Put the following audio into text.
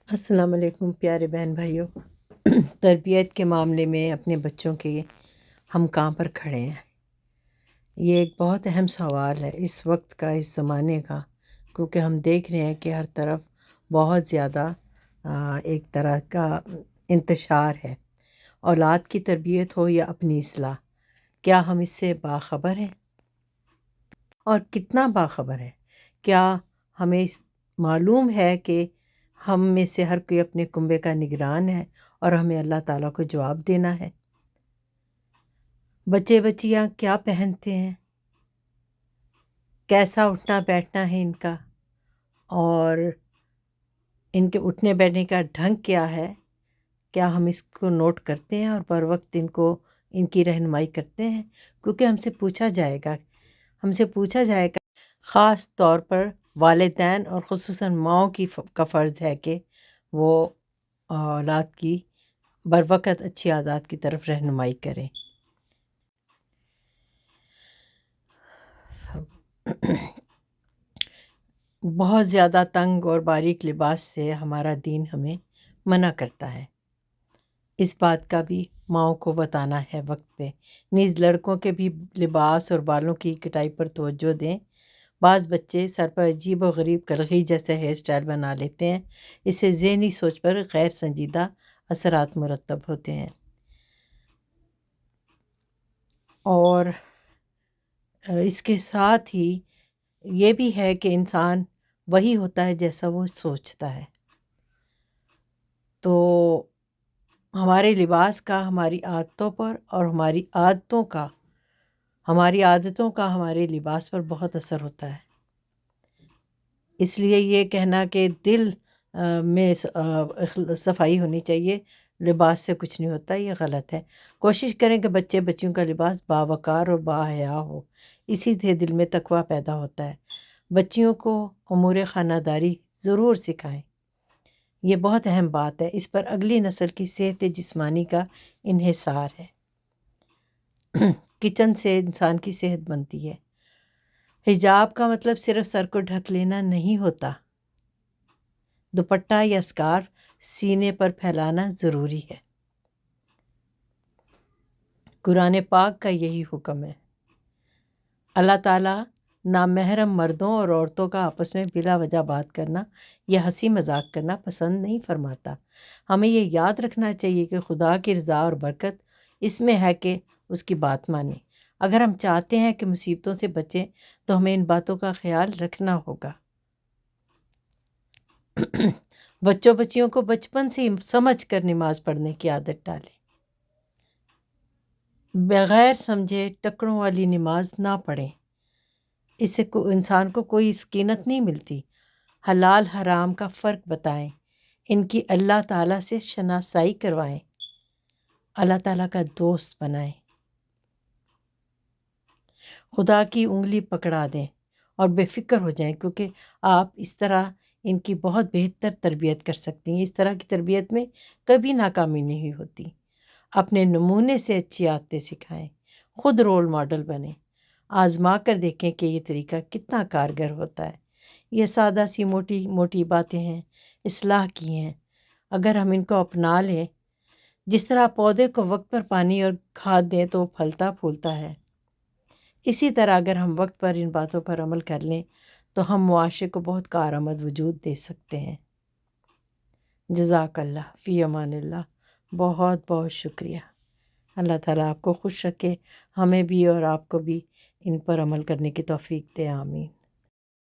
السلام علیکم پیارے بہن بھائیوں۔ تربیت کے معاملے میں اپنے بچوں کے ہم کہاں پر کھڑے ہیں؟ یہ ایک بہت اہم سوال ہے اس وقت کا، اس زمانے کا، کیونکہ ہم دیکھ رہے ہیں کہ ہر طرف بہت زیادہ ایک طرح کا انتشار ہے۔ اولاد کی تربیت ہو یا اپنی اصلاح، کیا ہم اس سے باخبر ہیں؟ اور کتنا باخبر ہے؟ کیا ہمیں معلوم ہے کہ ہم میں سے ہر کوئی اپنے کنبے کا نگران ہے اور ہمیں اللہ تعالیٰ کو جواب دینا ہے؟ بچے بچیاں کیا پہنتے ہیں، کیسا اٹھنا بیٹھنا ہے ان کا، اور ان کے اٹھنے بیٹھنے کا ڈھنگ کیا ہے، کیا ہم اس کو نوٹ کرتے ہیں اور پر وقت ان کی رہنمائی کرتے ہیں؟ کیونکہ ہم سے پوچھا جائے گا۔ خاص طور پر والدین اور خصوصاً ماؤں کا فرض ہے کہ وہ اولاد کی بروقت اچھی عادات کی طرف رہنمائی کریں۔ بہت زیادہ تنگ اور باریک لباس سے ہمارا دین ہمیں منع کرتا ہے۔ اس بات کا بھی ماؤں کو بتانا ہے وقت پہ۔ نیز لڑکوں کے بھی لباس اور بالوں کی کٹائی پر توجہ دیں۔ بعض بچے سر پر عجیب و غریب کلغی جیسے ہیئر اسٹائل بنا لیتے ہیں، اس سے ذہنی سوچ پر غیر سنجیدہ اثرات مرتب ہوتے ہیں۔ اور اس کے ساتھ ہی یہ بھی ہے کہ انسان وہی ہوتا ہے جیسا وہ سوچتا ہے۔ تو ہمارے لباس کا ہماری عادتوں پر اور ہماری عادتوں کا ہمارے لباس پر بہت اثر ہوتا ہے۔ اس لیے یہ کہنا کہ دل میں صفائی ہونی چاہیے، لباس سے کچھ نہیں ہوتا، یہ غلط ہے۔ کوشش کریں کہ بچے بچیوں کا لباس باوقار اور باحیا ہو، اسی سے دل میں تقویٰ پیدا ہوتا ہے۔ بچیوں کو امور خانہ داری ضرور سکھائیں، یہ بہت اہم بات ہے۔ اس پر اگلی نسل کی صحت جسمانی کا انحصار ہے۔ کچن سے انسان کی صحت بنتی ہے۔ حجاب کا مطلب صرف سر کو ڈھک لینا نہیں ہوتا، دوپٹہ یا اسکارف سینے پر پھیلانا ضروری ہے۔ قرآن پاک کا یہی حکم ہے۔ اللہ تعالیٰ نامحرم مردوں اور عورتوں کا آپس میں بلا وجہ بات کرنا یا ہنسی مذاق کرنا پسند نہیں فرماتا۔ ہمیں یہ یاد رکھنا چاہیے کہ خدا کی رضا اور برکت اس میں ہے کہ اس کی بات مانیں۔ اگر ہم چاہتے ہیں کہ مصیبتوں سے بچیں تو ہمیں ان باتوں کا خیال رکھنا ہوگا۔ بچوں بچیوں کو بچپن سے سمجھ کر نماز پڑھنے کی عادت ڈالیں۔ بغیر سمجھے ٹکروں والی نماز نہ پڑھیں، اس سے انسان کو کوئی سکینت نہیں ملتی۔ حلال حرام کا فرق بتائیں، ان کی اللہ تعالیٰ سے شناسائی کروائیں، اللہ تعالیٰ کا دوست بنائیں، خدا کی انگلی پکڑا دیں اور بے فکر ہو جائیں، کیونکہ آپ اس طرح ان کی بہت بہتر تربیت کر سکتی ہیں۔ اس طرح کی تربیت میں کبھی ناکامی نہیں ہوتی۔ اپنے نمونے سے اچھی عادتیں سکھائیں، خود رول ماڈل بنیں، آزما کر دیکھیں کہ یہ طریقہ کتنا کارگر ہوتا ہے۔ یہ سادہ سی موٹی موٹی باتیں ہیں، اصلاح کی ہیں، اگر ہم ان کو اپنا لیں، جس طرح پودے کو وقت پر پانی اور کھاد دیں تو وہ پھلتا پھولتا ہے، اسی طرح اگر ہم وقت پر ان باتوں پر عمل کر لیں تو ہم معاشرے کو بہت کارآمد وجود دے سکتے ہیں۔ جزاک اللہ، فی امان اللہ، بہت بہت شکریہ۔ اللہ تعالیٰ آپ کو خوش رکھے، ہمیں بھی اور آپ کو بھی ان پر عمل کرنے کی توفیق دے، آمین۔